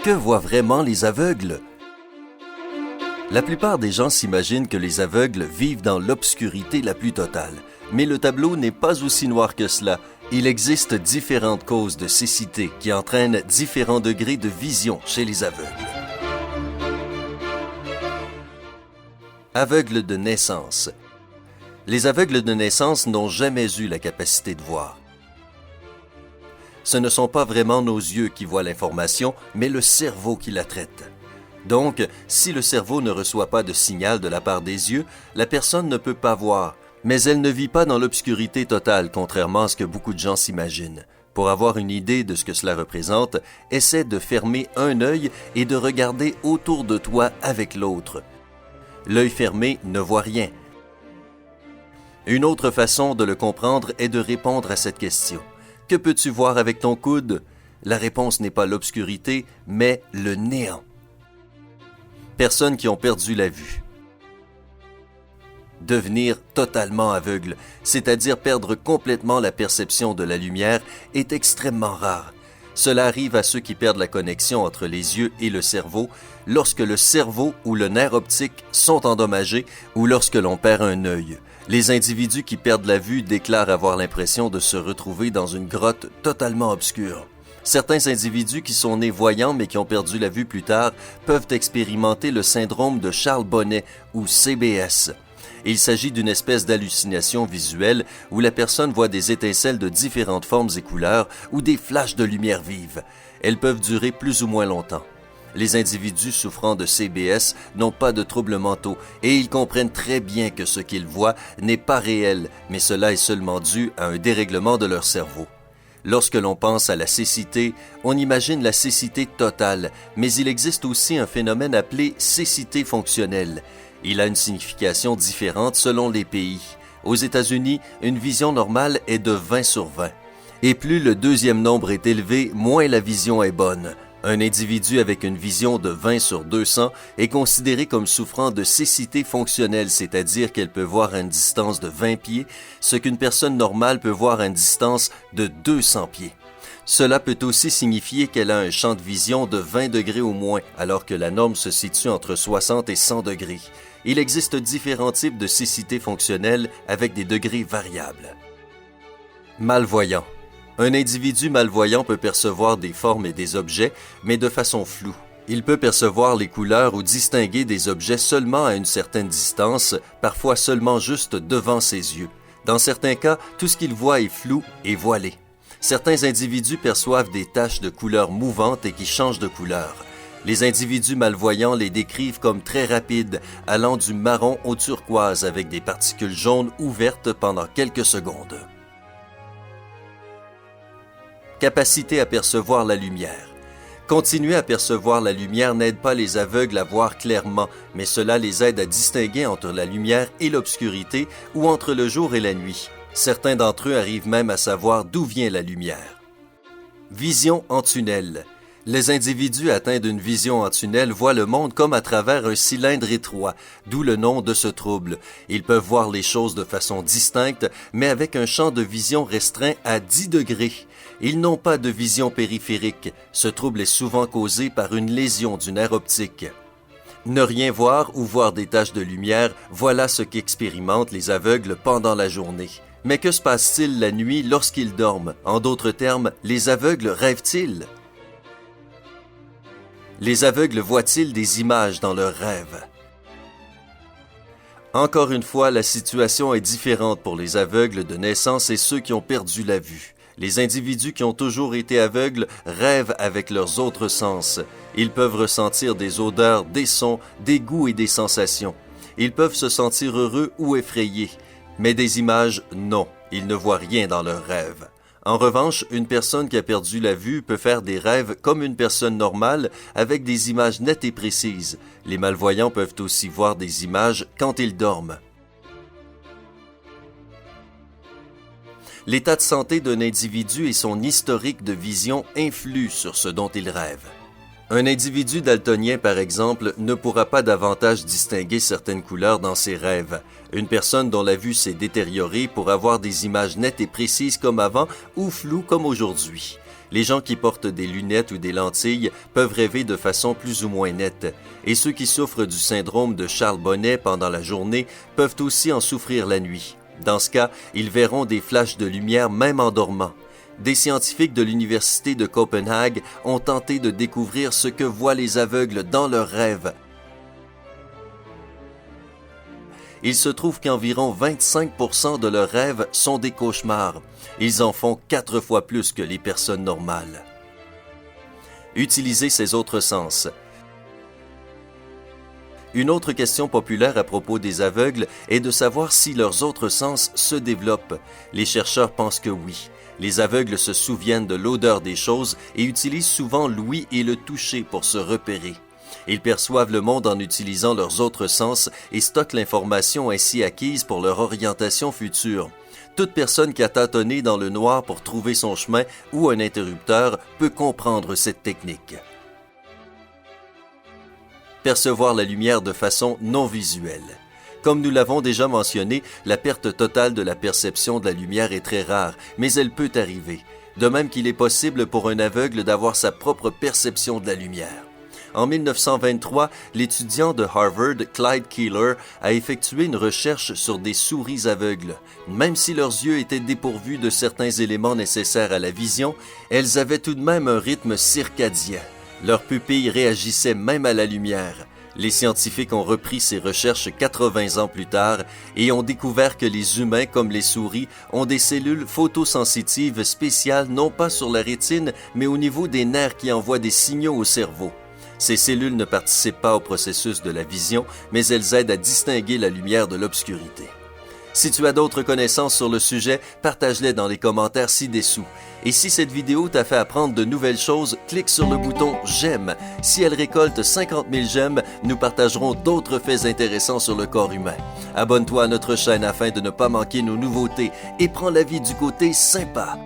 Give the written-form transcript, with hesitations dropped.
que voient vraiment les aveugles? La plupart des gens s'imaginent que les aveugles vivent dans l'obscurité la plus totale. Mais le tableau n'est pas aussi noir que cela. Il existe différentes causes de cécité qui entraînent différents degrés de vision chez les aveugles. Aveugles de naissance. Les aveugles de naissance n'ont jamais eu la capacité de voir. Ce ne sont pas vraiment nos yeux qui voient l'information, mais le cerveau qui la traite. Donc, si le cerveau ne reçoit pas de signal de la part des yeux, la personne ne peut pas voir, mais elle ne vit pas dans l'obscurité totale, contrairement à ce que beaucoup de gens s'imaginent. Pour avoir une idée de ce que cela représente, essaie de fermer un œil et de regarder autour de toi avec l'autre. L'œil fermé ne voit rien. Une autre façon de le comprendre est de répondre à cette question. Que peux-tu voir avec ton coude? La réponse n'est pas l'obscurité, mais le néant. Personnes qui ont perdu la vue. Devenir totalement aveugle, c'est-à-dire perdre complètement la perception de la lumière, est extrêmement rare. Cela arrive à ceux qui perdent la connexion entre les yeux et le cerveau, lorsque le cerveau ou le nerf optique sont endommagés ou lorsque l'on perd un œil. Les individus qui perdent la vue déclarent avoir l'impression de se retrouver dans une grotte totalement obscure. Certains individus qui sont nés voyants mais qui ont perdu la vue plus tard peuvent expérimenter le syndrome de Charles Bonnet ou CBS. Il s'agit d'une espèce d'hallucination visuelle où la personne voit des étincelles de différentes formes et couleurs ou des flashs de lumière vive. Elles peuvent durer plus ou moins longtemps. Les individus souffrant de CBS n'ont pas de troubles mentaux et ils comprennent très bien que ce qu'ils voient n'est pas réel, mais cela est seulement dû à un dérèglement de leur cerveau. Lorsque l'on pense à la cécité, on imagine la cécité totale, mais il existe aussi un phénomène appelé cécité fonctionnelle. Il a une signification différente selon les pays. Aux États-Unis, une vision normale est de 20 sur 20. Et plus le deuxième nombre est élevé, moins la vision est bonne. Un individu avec une vision de 20 sur 200 est considéré comme souffrant de cécité fonctionnelle, c'est-à-dire qu'elle peut voir à une distance de 20 pieds, ce qu'une personne normale peut voir à une distance de 200 pieds. Cela peut aussi signifier qu'elle a un champ de vision de 20 degrés au moins, alors que la norme se situe entre 60 et 100 degrés. Il existe différents types de cécité fonctionnelle avec des degrés variables. Malvoyant. Un individu malvoyant peut percevoir des formes et des objets, mais de façon floue. Il peut percevoir les couleurs ou distinguer des objets seulement à une certaine distance, parfois seulement juste devant ses yeux. Dans certains cas, tout ce qu'il voit est flou et voilé. Certains individus perçoivent des taches de couleurs mouvantes et qui changent de couleur. Les individus malvoyants les décrivent comme très rapides, allant du marron au turquoise avec des particules jaunes ou vertes pendant quelques secondes. Capacité à percevoir la lumière. Continuer à percevoir la lumière n'aide pas les aveugles à voir clairement, mais cela les aide à distinguer entre la lumière et l'obscurité ou entre le jour et la nuit. Certains d'entre eux arrivent même à savoir d'où vient la lumière. Vision en tunnel. Les individus atteints d'une vision en tunnel voient le monde comme à travers un cylindre étroit, d'où le nom de ce trouble. Ils peuvent voir les choses de façon distincte, mais avec un champ de vision restreint à 10 degrés. Ils n'ont pas de vision périphérique. Ce trouble est souvent causé par une lésion du nerf optique. Ne rien voir ou voir des taches de lumière, voilà ce qu'expérimentent les aveugles pendant la journée. Mais que se passe-t-il la nuit lorsqu'ils dorment? En d'autres termes, les aveugles rêvent-ils? Les aveugles voient-ils des images dans leurs rêves? Encore une fois, la situation est différente pour les aveugles de naissance et ceux qui ont perdu la vue. Les individus qui ont toujours été aveugles rêvent avec leurs autres sens. Ils peuvent ressentir des odeurs, des sons, des goûts et des sensations. Ils peuvent se sentir heureux ou effrayés. Mais des images, non, ils ne voient rien dans leurs rêves. En revanche, une personne qui a perdu la vue peut faire des rêves comme une personne normale avec des images nettes et précises. Les malvoyants peuvent aussi voir des images quand ils dorment. L'état de santé d'un individu et son historique de vision influent sur ce dont il rêve. Un individu daltonien, par exemple, ne pourra pas davantage distinguer certaines couleurs dans ses rêves. Une personne dont la vue s'est détériorée pourra voir des images nettes et précises comme avant ou floues comme aujourd'hui. Les gens qui portent des lunettes ou des lentilles peuvent rêver de façon plus ou moins nette, et ceux qui souffrent du syndrome de Charles Bonnet pendant la journée peuvent aussi en souffrir la nuit. Dans ce cas, ils verront des flashs de lumière même en dormant. Des scientifiques de l'Université de Copenhague ont tenté de découvrir ce que voient les aveugles dans leurs rêves. Il se trouve qu'environ 25% de leurs rêves sont des cauchemars. Ils en font 4 fois plus que les personnes normales. Utiliser ses autres sens. Une autre question populaire à propos des aveugles est de savoir si leurs autres sens se développent. Les chercheurs pensent que oui. Les aveugles se souviennent de l'odeur des choses et utilisent souvent l'ouïe et le toucher pour se repérer. Ils perçoivent le monde en utilisant leurs autres sens et stockent l'information ainsi acquise pour leur orientation future. Toute personne qui a tâtonné dans le noir pour trouver son chemin ou un interrupteur peut comprendre cette technique. Percevoir la lumière de façon non visuelle. Comme nous l'avons déjà mentionné, la perte totale de la perception de la lumière est très rare, mais elle peut arriver. De même qu'il est possible pour un aveugle d'avoir sa propre perception de la lumière. En 1923, l'étudiant de Harvard, Clyde Keeler, a effectué une recherche sur des souris aveugles. Même si leurs yeux étaient dépourvus de certains éléments nécessaires à la vision, elles avaient tout de même un rythme circadien. Leurs pupilles réagissaient même à la lumière. Les scientifiques ont repris ces recherches 80 ans plus tard et ont découvert que les humains, comme les souris, ont des cellules photosensitives spéciales non pas sur la rétine, mais au niveau des nerfs qui envoient des signaux au cerveau. Ces cellules ne participent pas au processus de la vision, mais elles aident à distinguer la lumière de l'obscurité. Si tu as d'autres connaissances sur le sujet, partage-les dans les commentaires ci-dessous. Et si cette vidéo t'a fait apprendre de nouvelles choses, clique sur le bouton « J'aime ». Si elle récolte 50 000 j'aime, nous partagerons d'autres faits intéressants sur le corps humain. Abonne-toi à notre chaîne afin de ne pas manquer nos nouveautés et prends la vie du côté sympa.